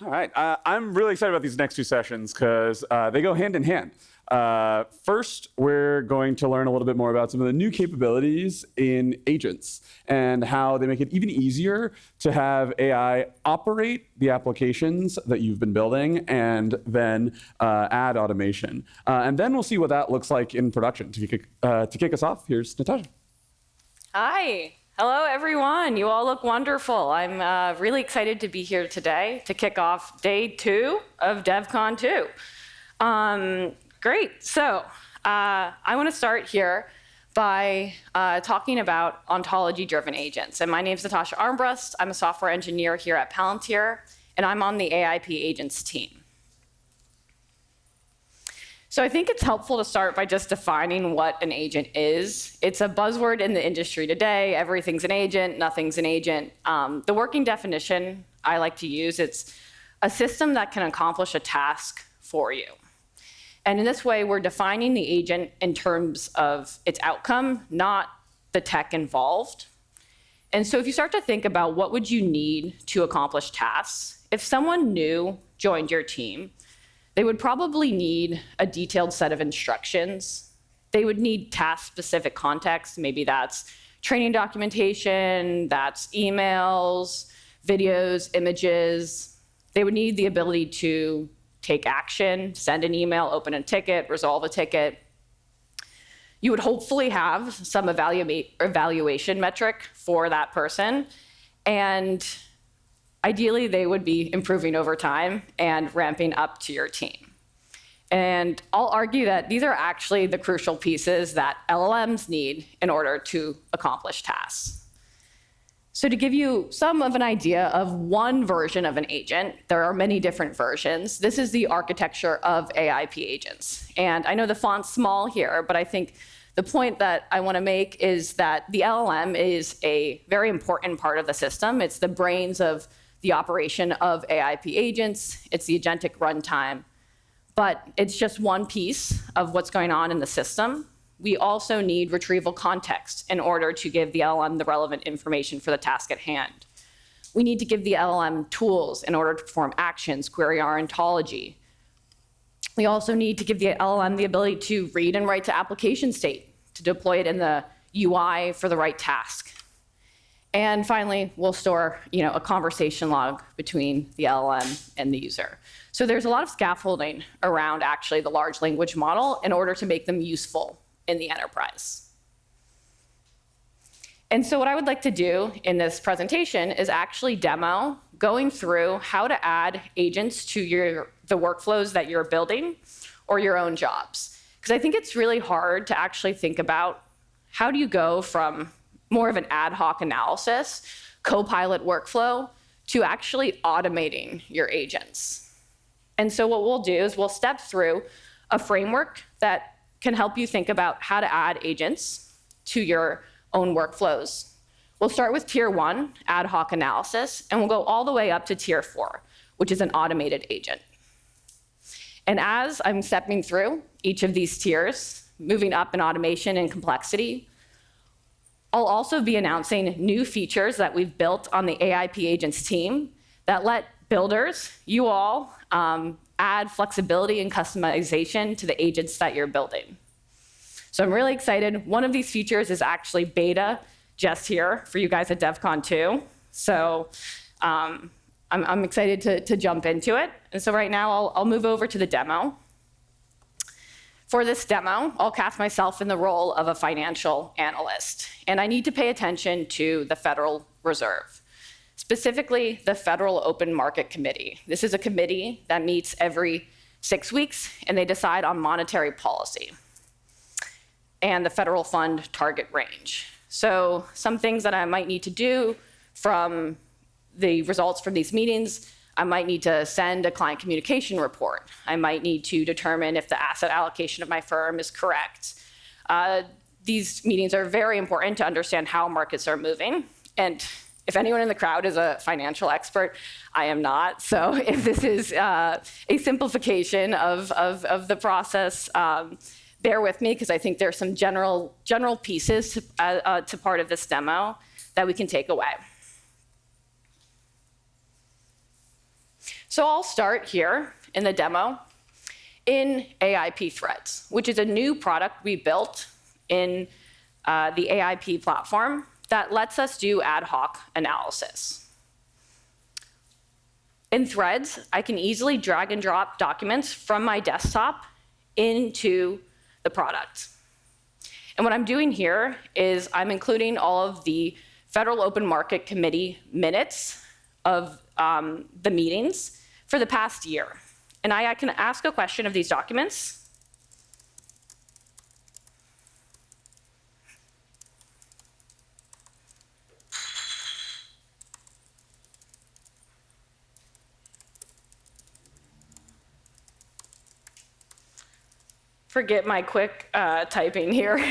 All right, I'm really excited about these next two sessions because they go hand in hand. First, we're going to learn a little bit more about some of the new capabilities in agents and how they make it even easier to have AI operate the applications that you've been building and then add automation. And then we'll see what that looks like in production. To kick us off, here's Natasha. Hi. Hello, everyone. You all look wonderful. I'm really excited to be here today to kick off day 2 of DevCon 2. Great. So I want to start here by talking about ontology-driven agents. And my name is Natasha Armbrust. I'm a software engineer here at Palantir, and I'm on the AIP agents team. So I think it's helpful to start by just defining what an agent is. It's a buzzword in the industry today. Everything's an agent, nothing's an agent. The working definition I like to use, it's a system that can accomplish a task for you. And in this way, we're defining the agent in terms of its outcome, not the tech involved. And so if you start to think about what would you need to accomplish tasks, if someone new joined your team, they would probably need a detailed set of instructions. They would need task-specific context. Maybe that's training documentation, that's emails, videos, images. They would need the ability to take action, send an email, open a ticket, resolve a ticket. You would hopefully have some evaluation metric for that person. And ideally, they would be improving over time and ramping up to your team. And I'll argue that these are actually the crucial pieces that LLMs need in order to accomplish tasks. So to give you some of an idea of one version of an agent, there are many different versions. This is the architecture of AIP agents. And I know the font's small here, but I think the point that I want to make is that the LLM is a very important part of the system. It's the brains of the operation of AIP agents. It's the agentic runtime. But it's just one piece of what's going on in the system. We also need retrieval context in order to give the LLM the relevant information for the task at hand. We need to give the LLM tools in order to perform actions, query our ontology. We also need to give the LLM the ability to read and write to application state, to deploy it in the UI for the right task. And finally, we'll store a conversation log between the LLM and the user. So there's a lot of scaffolding around actually the large language model in order to make them useful in the enterprise. And so what I would like to do in this presentation is actually demo going through how to add agents to the workflows that you're building or your own jobs. Because I think it's really hard to actually think about how do you go from more of an ad hoc analysis, co-pilot workflow, to actually automating your agents. And so what we'll do is we'll step through a framework that can help you think about how to add agents to your own workflows. We'll start with tier 1, ad hoc analysis, and we'll go all the way up to tier 4, which is an automated agent. And as I'm stepping through each of these tiers, moving up in automation and complexity, I'll also be announcing new features that we've built on the AIP agents team that let builders, you all, add flexibility and customization to the agents that you're building. So I'm really excited. One of these features is actually beta just here for you guys at DevCon 2. So I'm excited to jump into it. And so right now I'll move over to the demo. For this demo, I'll cast myself in the role of a financial analyst. And I need to pay attention to the Federal Reserve. Specifically, the Federal Open Market Committee. This is a committee that meets every 6 weeks, and they decide on monetary policy and the federal fund target range. So some things that I might need to do from the results from these meetings, I might need to send a client communication report. I might need to determine if the asset allocation of my firm is correct. These meetings are very important to understand how markets are moving. And if anyone in the crowd is a financial expert, I am not. So if this is a simplification of the process, bear with me, because I think there's some general pieces to part of this demo that we can take away. So I'll start here in the demo in AIP Threads, which is a new product we built in the AIP platform that lets us do ad hoc analysis. In Threads, I can easily drag and drop documents from my desktop into the product. And what I'm doing here is I'm including all of the Federal Open Market Committee minutes of the meetings for the past year. And I can ask a question of these documents. Forget my quick typing here.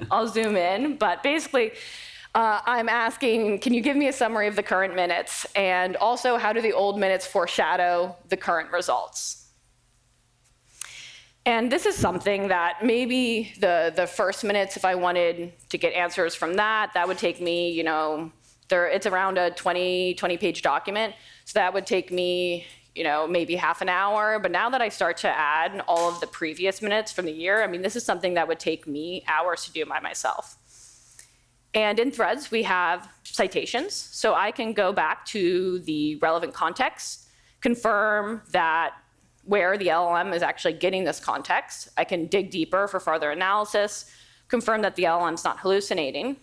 I'll zoom in. But basically, I'm asking, can you give me a summary of the current minutes? And also, how do the old minutes foreshadow the current results? And this is something that maybe the first minutes, if I wanted to get answers from that, that would take me, it's around a 20-page document. So that would take me, maybe half an hour. But now that I start to add all of the previous minutes from the year, this is something that would take me hours to do by myself. And in Threads, we have citations. So I can go back to the relevant context, confirm that where the LLM is actually getting this context. I can dig deeper for further analysis, confirm that the LLM's not hallucinating.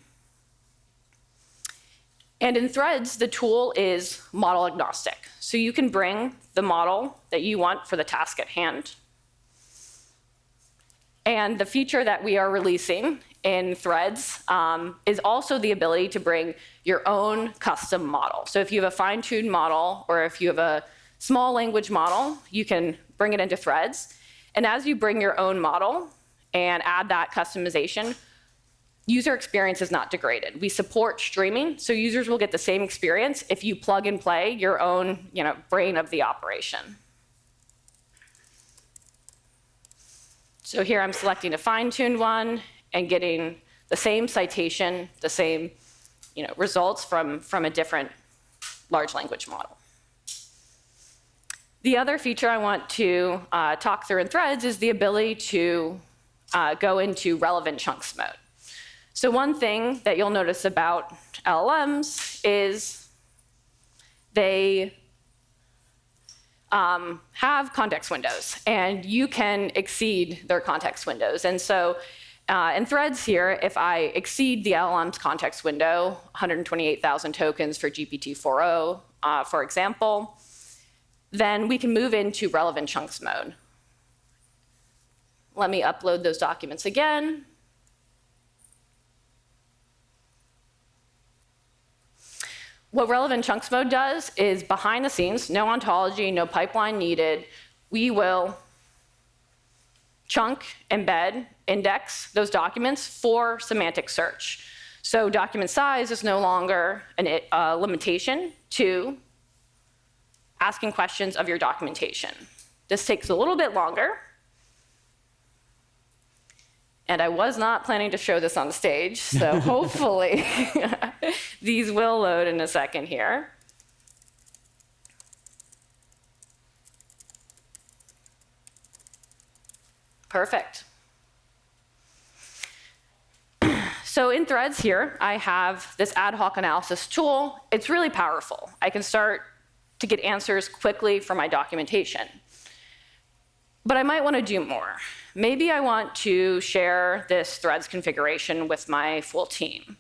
And in Threads, the tool is model agnostic. So you can bring the model that you want for the task at hand. And the feature that we are releasing in Threads is also the ability to bring your own custom model. So if you have a fine-tuned model, or if you have a small language model, you can bring it into Threads. And as you bring your own model and add that customization, user experience is not degraded. We support streaming, so users will get the same experience if you plug and play your own brain of the operation. So here I'm selecting a fine-tuned one and getting the same citation, the same results from a different large language model. The other feature I want to talk through in Threads is the ability to go into relevant chunks mode. So one thing that you'll notice about LLMs is they have context windows, and you can exceed their context windows. And so in Threads here, if I exceed the LLM's context window, 128,000 tokens for GPT-4o, for example, then we can move into relevant chunks mode. Let me upload those documents again. What relevant chunks mode does is behind the scenes, no ontology, no pipeline needed, we will chunk, embed, index those documents for semantic search. So document size is no longer a limitation to asking questions of your documentation. This takes a little bit longer. And I was not planning to show this on stage, so hopefully these will load in a second here. Perfect. So in Threads here, I have this ad hoc analysis tool. It's really powerful. I can start to get answers quickly from my documentation. But I might want to do more. Maybe I want to share this Threads configuration with my full team.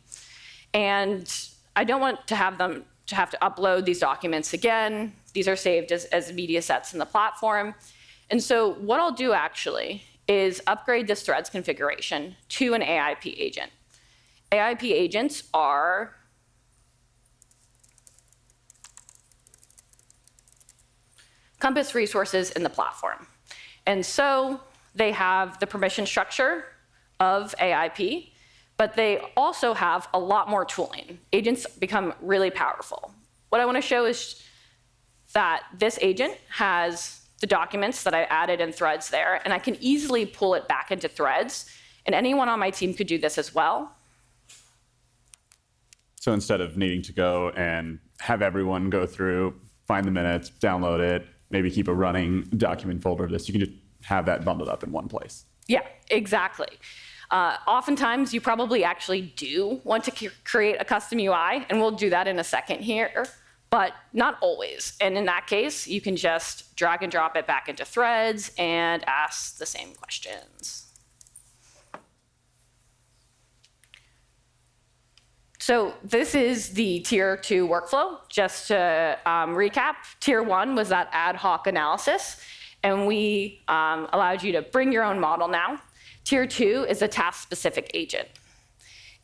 And I don't want to have them to have to upload these documents again. These are saved as media sets in the platform. And so what I'll do actually is upgrade this Threads configuration to an AIP agent. AIP agents are Compass resources in the platform. And so they have the permission structure of AIP, but they also have a lot more tooling. Agents become really powerful. What I want to show is that this agent has the documents that I added in Threads there, and I can easily pull it back into Threads, and anyone on my team could do this as well. So instead of needing to go and have everyone go through find the minutes, download it, maybe keep a running document folder list. You can just have that bundled up in one place. Yeah, exactly. Oftentimes, you probably actually do want to create a custom UI, and we'll do that in a second here, but not always. And in that case, you can just drag and drop it back into threads and ask the same questions. So this is the tier 2 workflow. Just to recap, tier 1 was that ad hoc analysis, and we allowed you to bring your own model now. Tier 2 is a task-specific agent.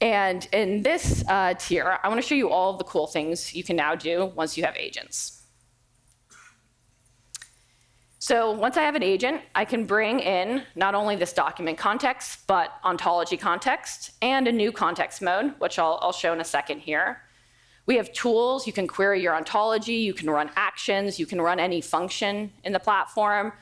And in this tier, I want to show you all of the cool things you can now do once you have agents. So once I have an agent, I can bring in not only this document context, but ontology context and a new context mode, which I'll show in a second here. We have tools. You can query your ontology. You can run actions. You can run any function in the platform.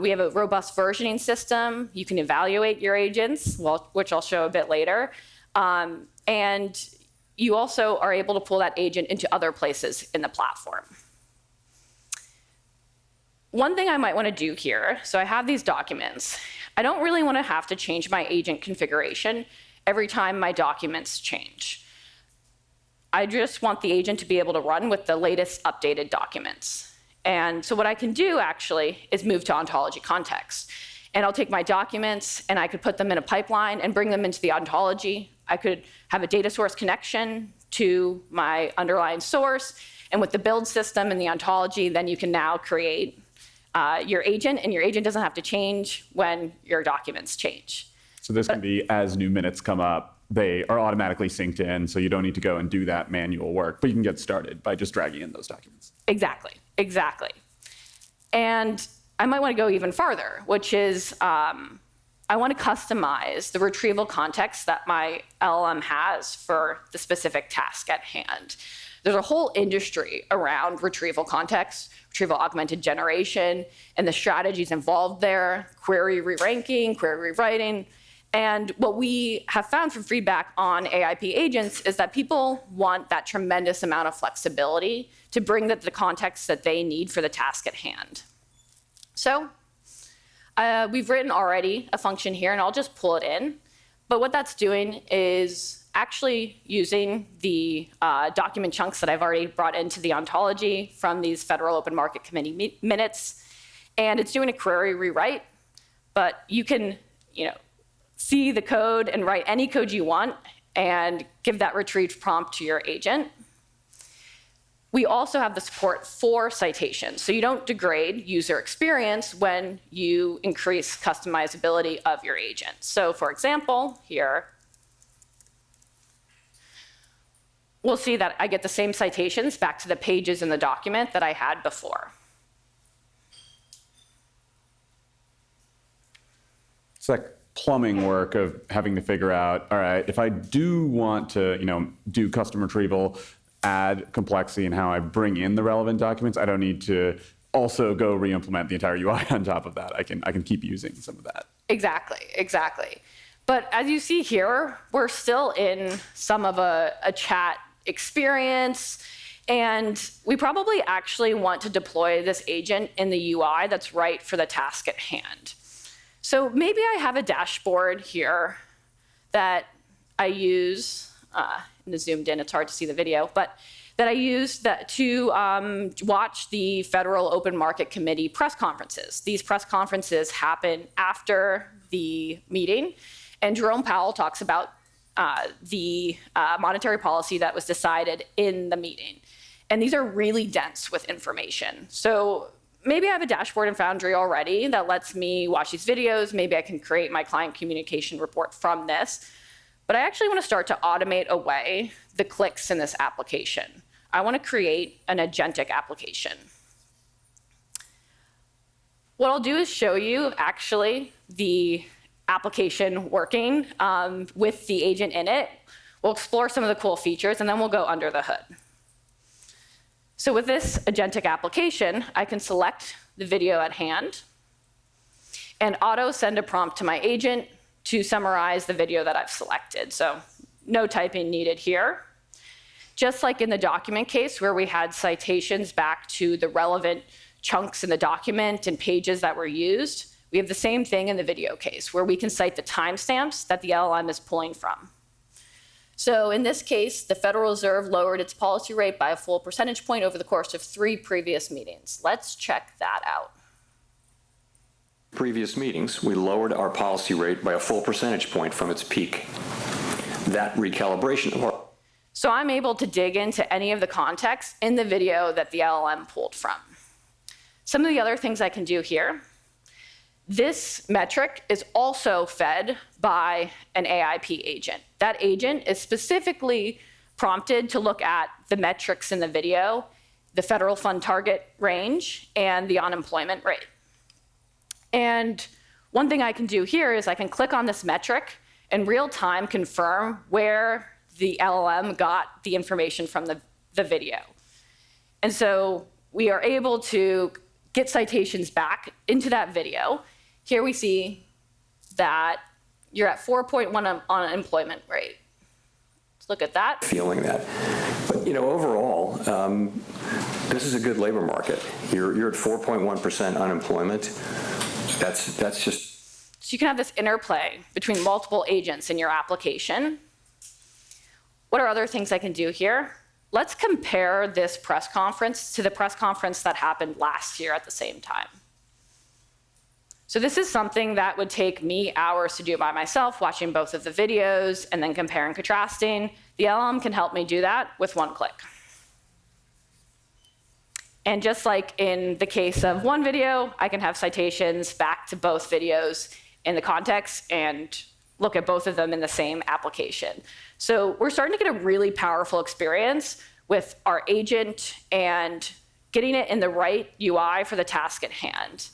We have a robust versioning system. You can evaluate your agents, which I'll show a bit later. And you also are able to pull that agent into other places in the platform. One thing I might want to do here, so I have these documents. I don't really want to have to change my agent configuration every time my documents change. I just want the agent to be able to run with the latest updated documents. And so what I can do, actually, is move to ontology context. And I'll take my documents, and I could put them in a pipeline and bring them into the ontology. I could have a data source connection to my underlying source. And with the build system and the ontology, then you can now create your agent, and your agent doesn't have to change when your documents change. So this can be as new minutes come up, they are automatically synced in, so you don't need to go and do that manual work, but you can get started by just dragging in those documents. Exactly, exactly. And I might want to go even farther, which is I want to customize the retrieval context that my LLM has for the specific task at hand. There's a whole industry around retrieval context, retrieval augmented generation, and the strategies involved there, query re-ranking, query rewriting. And what we have found from feedback on AIP agents is that people want that tremendous amount of flexibility to bring the context that they need for the task at hand. So we've written already a function here, and I'll just pull it in. But what that's doing is actually using the document chunks that I've already brought into the ontology from these Federal Open Market Committee minutes. And it's doing a query rewrite. But you can see the code and write any code you want and give that retrieve prompt to your agent. We also have the support for citations. So you don't degrade user experience when you increase customizability of your agent. So for example, here, we'll see that I get the same citations back to the pages in the document that I had before. It's like plumbing work of having to figure out, all right, if I do want to do custom retrieval, add complexity in how I bring in the relevant documents, I don't need to also go re-implement the entire UI on top of that. I can keep using some of that. Exactly, exactly. But as you see here, we're still in some of a chat experience, and we probably actually want to deploy this agent in the UI that's right for the task at hand. So maybe I have a dashboard here that I use, in the zoomed in, it's hard to see the video, but that I use to watch the Federal Open Market Committee press conferences. These press conferences happen after the meeting, and Jerome Powell talks about the monetary policy that was decided in the meeting. And these are really dense with information. So maybe I have a dashboard in Foundry already that lets me watch these videos. Maybe I can create my client communication report from this. But I actually want to start to automate away the clicks in this application. I want to create an agentic application. What I'll do is show you actually the application working with the agent in it. We'll explore some of the cool features, and then we'll go under the hood. So with this agentic application, I can select the video at hand and auto send a prompt to my agent to summarize the video that I've selected. So no typing needed here. Just like in the document case where we had citations back to the relevant chunks in the document and pages that were used, we have the same thing in the video case where we can cite the timestamps that the LLM is pulling from. So in this case, the Federal Reserve lowered its policy rate by a full percentage point over the course of 3 previous meetings. Let's check that out. Previous meetings, we lowered our policy rate by a full percentage point from its peak. That recalibration of our... So I'm able to dig into any of the context in the video that the LLM pulled from. Some of the other things I can do here, this metric is also fed by an AIP agent. That agent is specifically prompted to look at the metrics in the video, the federal fund target range, and the unemployment rate. And one thing I can do here is I can click on this metric in real time confirm where the LLM got the information from the video. And so we are able to get citations back into that video. Here we see that you're at 4.1 unemployment rate. Let's look at that. Feeling that. But, overall, this is a good labor market. You're at 4.1% unemployment. That's just... So you can have this interplay between multiple agents in your application. What are other things I can do here? Let's compare this press conference to the press conference that happened last year at the same time. So this is something that would take me hours to do by myself, watching both of the videos and then comparing and contrasting. The LLM can help me do that with one click. And just like in the case of one video, I can have citations back to both videos in the context and look at both of them in the same application. So we're starting to get a really powerful experience with our agent and getting it in the right UI for the task at hand.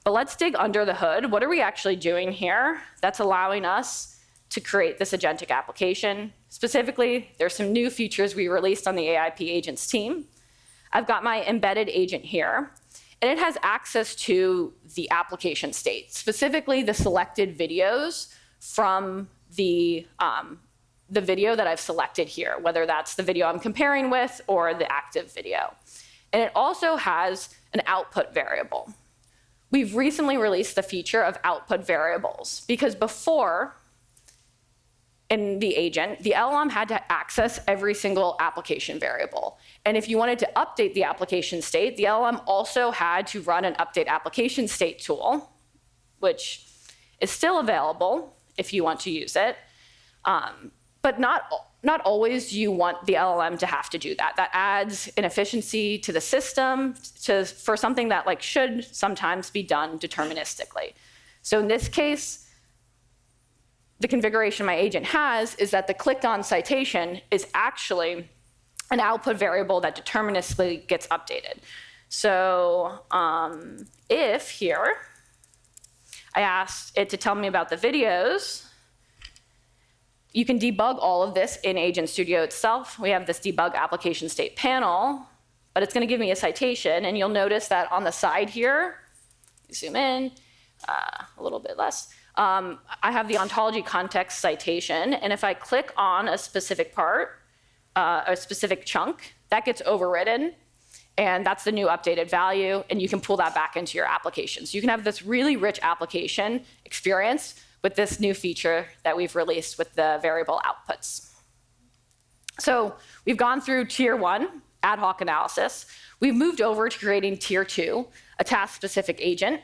But let's dig under the hood. What are we actually doing here that's allowing us to create this agentic application? Specifically, there's some new features we released on the AIP agents team. I've got my embedded agent here, and it has access to the application state, specifically the selected videos from the video that I've selected here, whether that's the video I'm comparing with or the active video. And it also has an output variable. We've recently released the feature of output variables because before, in the agent, the LLM had to access every single application variable. And if you wanted to update the application state, the LLM also had to run an update application state tool, which is still available if you want to use it. But not always do you want the LLM to have to do that. That adds inefficiency to the system for something that should sometimes be done deterministically. So in this case, the configuration my agent has is that the clicked on citation is actually an output variable that deterministically gets updated. So if here, I asked it to tell me about the videos, you can debug all of this in Agent Studio itself. We have this debug application state panel, but it's going to give me a citation. And you'll notice that on the side here, zoom in a little bit less, I have the ontology context citation. And if I click on a specific part, a specific chunk, that gets overridden. And that's the new updated value. And you can pull that back into your application. So you can have this really rich application experience with this new feature that we've released with the variable outputs. So we've gone through tier 1, ad hoc analysis. We've moved over to creating tier 2, a task-specific agent.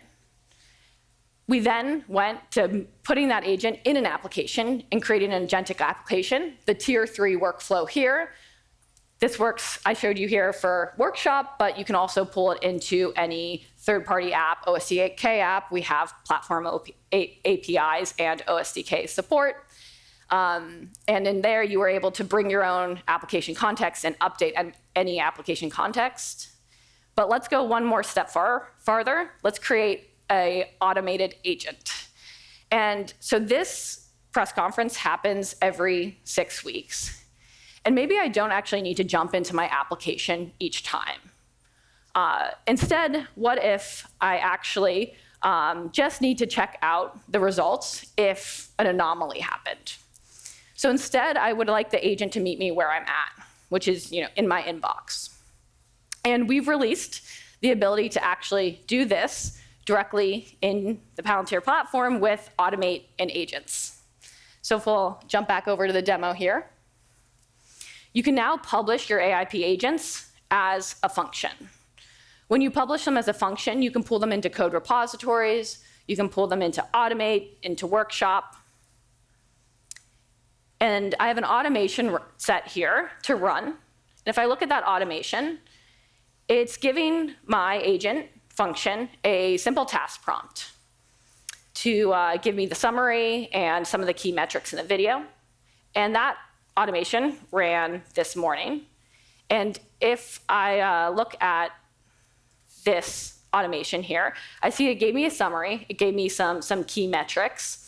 We then went to putting that agent in an application and creating an agentic application, the tier 3 workflow here. This works, I showed you here for Workshop, but you can also pull it into any third-party app, OSDK app. We have platform APIs and OSDK support. And in there, you were able to bring your own application context and update any application context. But let's go one more step farther. Let's create an automated agent. And so this press conference happens every 6 weeks. And maybe I don't actually need to jump into my application each time. Instead, what if I actually just need to check out the results if an anomaly happened? So instead, I would like the agent to meet me where I'm at, which is in my inbox. And we've released the ability to actually do this directly in the Palantir platform with Automate and Agents. So if we'll jump back over to the demo here, you can now publish your AIP agents as a function. When you publish them as a function, you can pull them into code repositories, you can pull them into Automate, into Workshop. And I have an automation set here to run. And if I look at that automation, it's giving my agent function a simple task prompt to give me the summary and some of the key metrics in the video. And that automation ran this morning. And if I look at this automation here, I see it gave me a summary, it gave me some key metrics.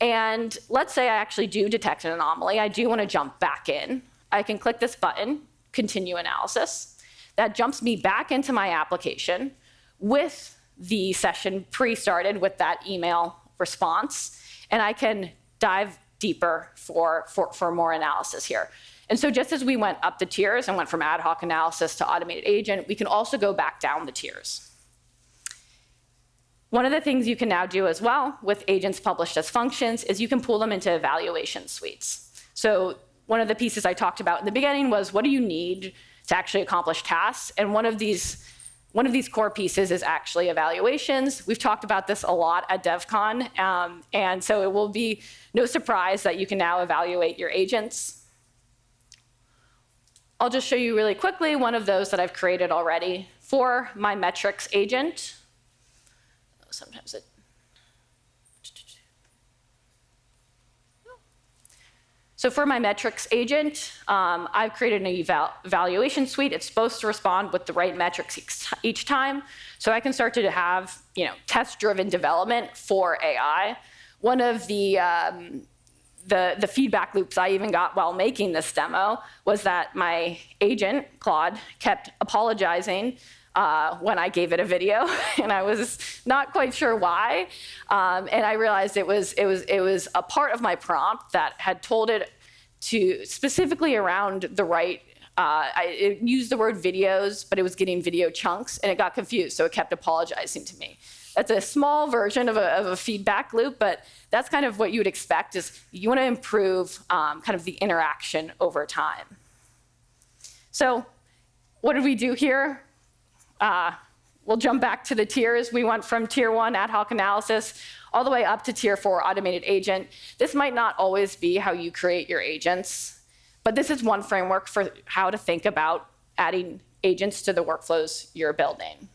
And let's say I actually do detect an anomaly, I do want to jump back in. I can click this button, Continue Analysis. That jumps me back into my application with the session pre-started with that email response, and I can dive deeper for more analysis here. And so just as we went up the tiers and went from ad hoc analysis to automated agent, we can also go back down the tiers. One of the things you can now do as well with agents published as functions is you can pull them into evaluation suites. So one of the pieces I talked about in the beginning was, what do you need to actually accomplish tasks? And one of these core pieces is actually evaluations. We've talked about this a lot at DevCon, and so it will be no surprise that you can now evaluate your agents. I'll just show you really quickly one of those that I've created already for my metrics agent. Sometimes it. So for my metrics agent, I've created an evaluation suite. It's supposed to respond with the right metrics each time. So I can start to have test-driven development for AI. One of the feedback loops I even got while making this demo was that my agent, Claude, kept apologizing when I gave it a video, and I was not quite sure why. And I realized it was a part of my prompt that had told it to specifically around the right. It used the word videos, but it was getting video chunks, and it got confused, so it kept apologizing to me. That's a small version of a feedback loop, but that's kind of what you would expect. Is you want to improve kind of the interaction over time. So what did we do here? We'll jump back to the tiers. We went from tier 1 ad hoc analysis all the way up to tier 4 automated agent. This might not always be how you create your agents, but this is one framework for how to think about adding agents to the workflows you're building.